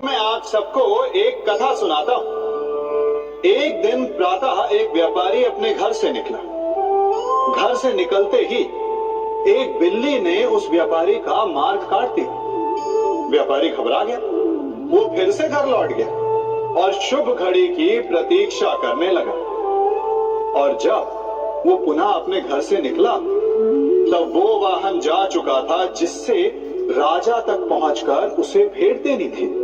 मैं आप सबको एक कथा सुनाता हूं। एक दिन प्रातः एक व्यापारी अपने घर से निकला। घर से निकलते ही एक बिल्ली ने उस व्यापारी का मार्ग काट दिया। व्यापारी घबरा गया। वो फिर से घर लौट गया और शुभ घड़ी की प्रतीक्षा करने लगा। और जब वो पुनः अपने घर से निकला तब वो वाहन जा चुका था जिससे राजा तक पहुंचकर उसे भेंट देनी थी।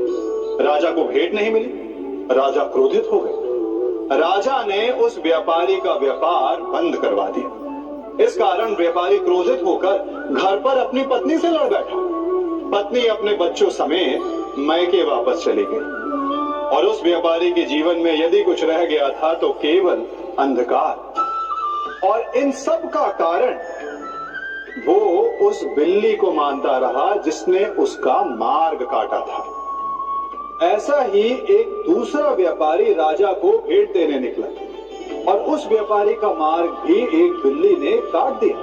राजा को भेंट नहीं मिली। राजा क्रोधित हो गए। राजा ने उस व्यापारी का व्यापार बंद करवा दिया। इस कारण व्यापारी क्रोधित होकर घर पर अपनी पत्नी से लड़ बैठा। पत्नी अपने बच्चों समेत मैके वापस चली गई और उस व्यापारी के जीवन में यदि कुछ रह गया था तो केवल अंधकार। और इन सब का कारण वो उस बिल्ली को मानता रहा जिसने उसका मार्ग काटा था। ऐसा ही एक दूसरा व्यापारी राजा को भेंट देने निकला और उस व्यापारी का मार्ग भी एक बिल्ली ने काट दिया।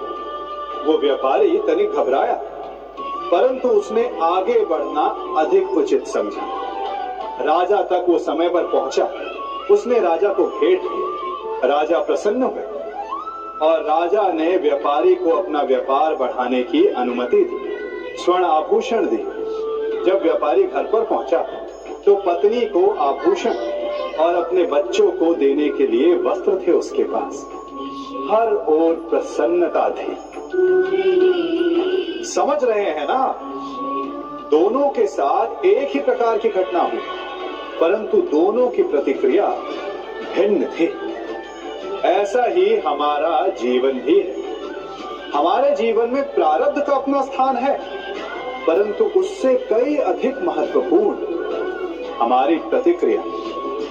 वो व्यापारी तनिक घबराया, परंतु उसने आगे बढ़ना अधिक उचित समझा। राजा तक वो समय पर पहुंचा। उसने राजा को भेंट दी। राजा प्रसन्न हुए और राजा ने व्यापारी को अपना व्यापार बढ़ाने की अनुमति दी, स्वर्ण आभूषण दी। जब व्यापारी घर पर पहुंचा तो पत्नी को आभूषण और अपने बच्चों को देने के लिए वस्त्र थे उसके पास। हर ओर प्रसन्नता थी। समझ रहे हैं ना? दोनों के साथ एक ही प्रकार की घटना हुई, परंतु दोनों की प्रतिक्रिया भिन्न थी। ऐसा ही हमारा जीवन भी है। हमारे जीवन में प्रारब्ध का अपना स्थान है, परंतु उससे कई अधिक महत्वपूर्ण हमारी प्रतिक्रिया,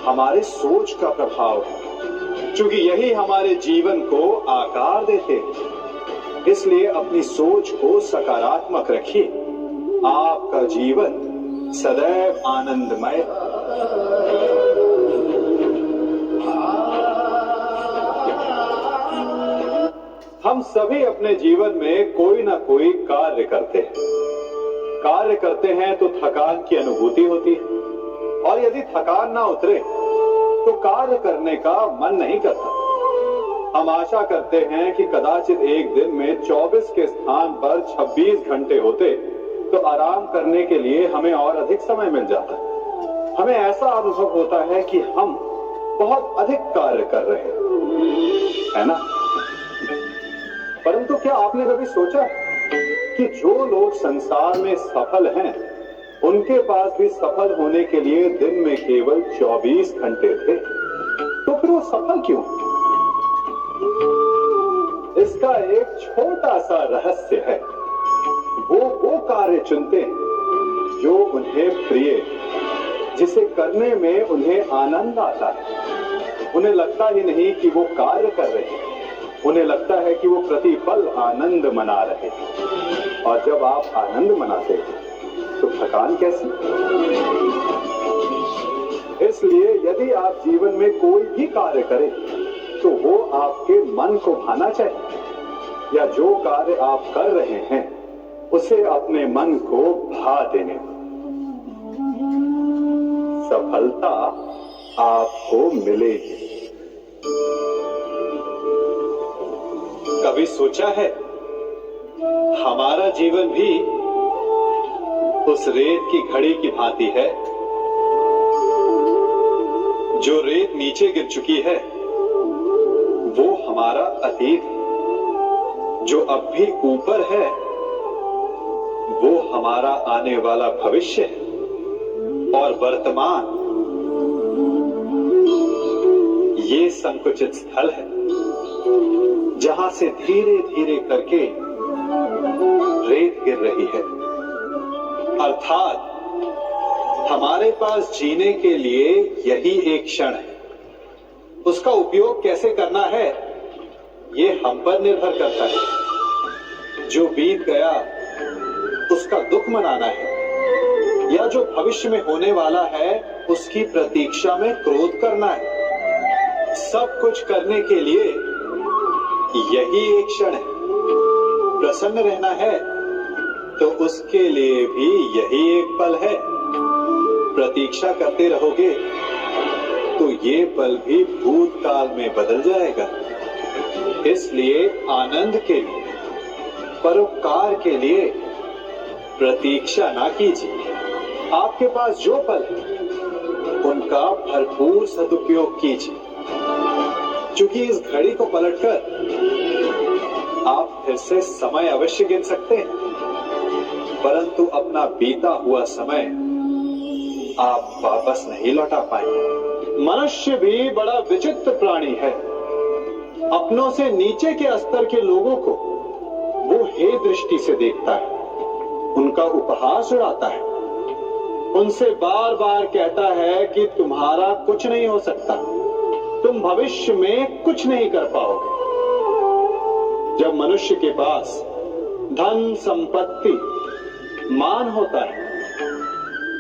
हमारे सोच का प्रभाव है। क्योंकि यही हमारे जीवन को आकार देते हैं। इसलिए अपनी सोच को सकारात्मक रखिए। आपका जीवन सदैव आनंदमय। हम सभी अपने जीवन में कोई ना कोई कार्य करते हैं। कार्य करते हैं तो थकान की अनुभूति होती है और यदि थकान ना उतरे तो कार्य करने का मन नहीं करता। हम आशा करते हैं कि कदाचित एक दिन में 24 के स्थान पर 26 घंटे होते तो आराम करने के लिए हमें और अधिक समय मिल जाता। हमें ऐसा अनुभव होता है कि हम बहुत अधिक कार्य कर रहे हैं, है ना? परंतु क्या आपने कभी सोचा कि जो लोग संसार में सफल हैं उनके पास भी सफल होने के लिए दिन में केवल 24 घंटे थे? तो फिर वो सफल क्यों? इसका एक छोटा सा रहस्य है। वो कार्य चुनते हैं जो उन्हें प्रिय, जिसे करने में उन्हें आनंद आता है। उन्हें लगता ही नहीं कि वो कार्य कर रहे हैं, उन्हें लगता है कि वो प्रतिपल आनंद मना रहे हैं। और जब आप आनंद मनाते हैं तो थकान कैसी? इसलिए यदि आप जीवन में कोई भी कार्य करें तो वो आपके मन को भाना चाहिए, या जो कार्य आप कर रहे हैं उसे अपने मन को भा देने। सफलता आपको मिलेगी। कभी सोचा है हमारा जीवन भी उस रेत की घड़ी की भांति है? जो रेत नीचे गिर चुकी है वो हमारा अतीत है। जो अब भी ऊपर है वो हमारा आने वाला भविष्य है। और वर्तमान ये संकुचित स्थल है जहां से धीरे धीरे करके रेत गिर रही है। अर्थात हमारे पास जीने के लिए यही एक क्षण है। उसका उपयोग कैसे करना है ये हम पर निर्भर करता है। जो बीत गया उसका दुख मनाना है, या जो भविष्य में होने वाला है उसकी प्रतीक्षा में क्रोध करना है। सब कुछ करने के लिए यही एक क्षण है। प्रसन्न रहना है तो उसके लिए भी यही एक पल है। प्रतीक्षा करते रहोगे तो ये पल भी भूतकाल में बदल जाएगा। इसलिए आनंद के लिए, परोपकार के लिए प्रतीक्षा ना कीजिए। आपके पास जो पल है उनका भरपूर सदुपयोग कीजिए, क्योंकि इस घड़ी को पलटकर आप फिर से समय अवश्य गिन सकते हैं, परंतु अपना बीता हुआ समय आप वापस नहीं लौटा पाएंगे। मनुष्य भी बड़ा विचित्र प्राणी है। अपनों से नीचे के स्तर के लोगों को वो हे दृष्टि से देखता है, उनका उपहास उड़ाता है, उनसे बार बार कहता है कि तुम्हारा कुछ नहीं हो सकता, तुम भविष्य में कुछ नहीं कर पाओगे। जब मनुष्य के पास धन, संपत्ति, मान होता है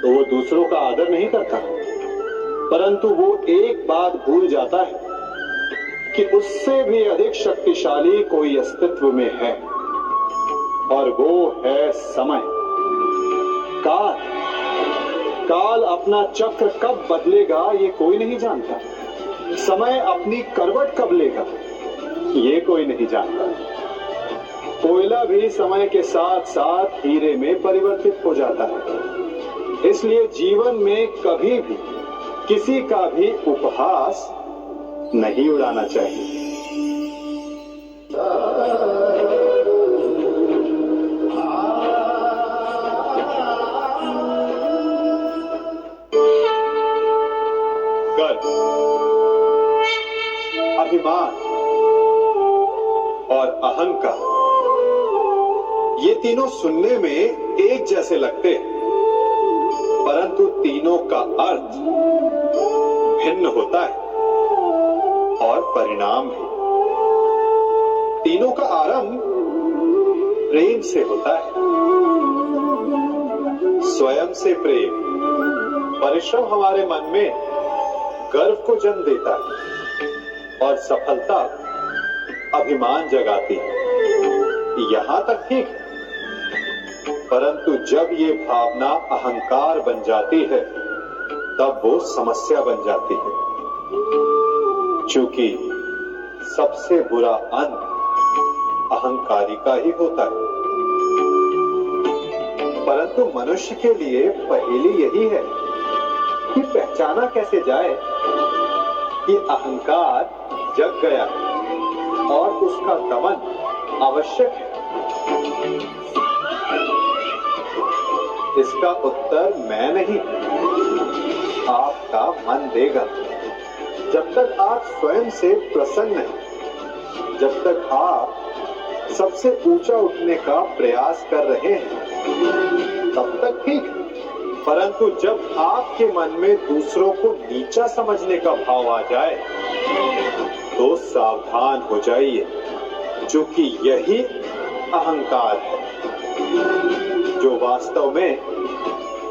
तो वो दूसरों का आदर नहीं करता, परंतु वो एक बात भूल जाता है कि उससे भी अधिक शक्तिशाली कोई अस्तित्व में है, और वो है समय। काल काल अपना चक्र कब बदलेगा ये कोई नहीं जानता। समय अपनी करवट कब लेगा ये कोई नहीं जानता। कोयला भी समय के साथ साथ हीरे में परिवर्तित हो जाता है। इसलिए जीवन में कभी भी किसी का भी उपहास नहीं उड़ाना चाहिए। गर्व, अभिमान और अहंकार, ये तीनों सुनने में एक जैसे लगते हैं, परंतु तीनों का अर्थ भिन्न होता है और परिणाम भी। तीनों का आरंभ प्रेम से होता है। स्वयं से प्रेम, परिश्रम हमारे मन में गर्व को जन्म देता है और सफलता अभिमान जगाती है। यहां तक ठीक है, परंतु जब ये भावना अहंकार बन जाती है तब वो समस्या बन जाती है, क्योंकि सबसे बुरा अंत अहंकारी का ही होता है। परंतु मनुष्य के लिए पहेली यही है कि पहचाना कैसे जाए कि अहंकार जग गया और उसका दमन आवश्यक है। इसका उत्तर मैं नहीं, आपका मन देगा। जब तक आप स्वयं से प्रसन्न हैं, जब तक आप सबसे ऊंचा उठने का प्रयास कर रहे हैं, तब तक ठीक है। परंतु जब आपके मन में दूसरों को नीचा समझने का भाव आ जाए तो सावधान हो जाइए, क्योंकि यही अहंकार है जो वास्तव में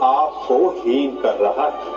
आपको हीन कर रहा है।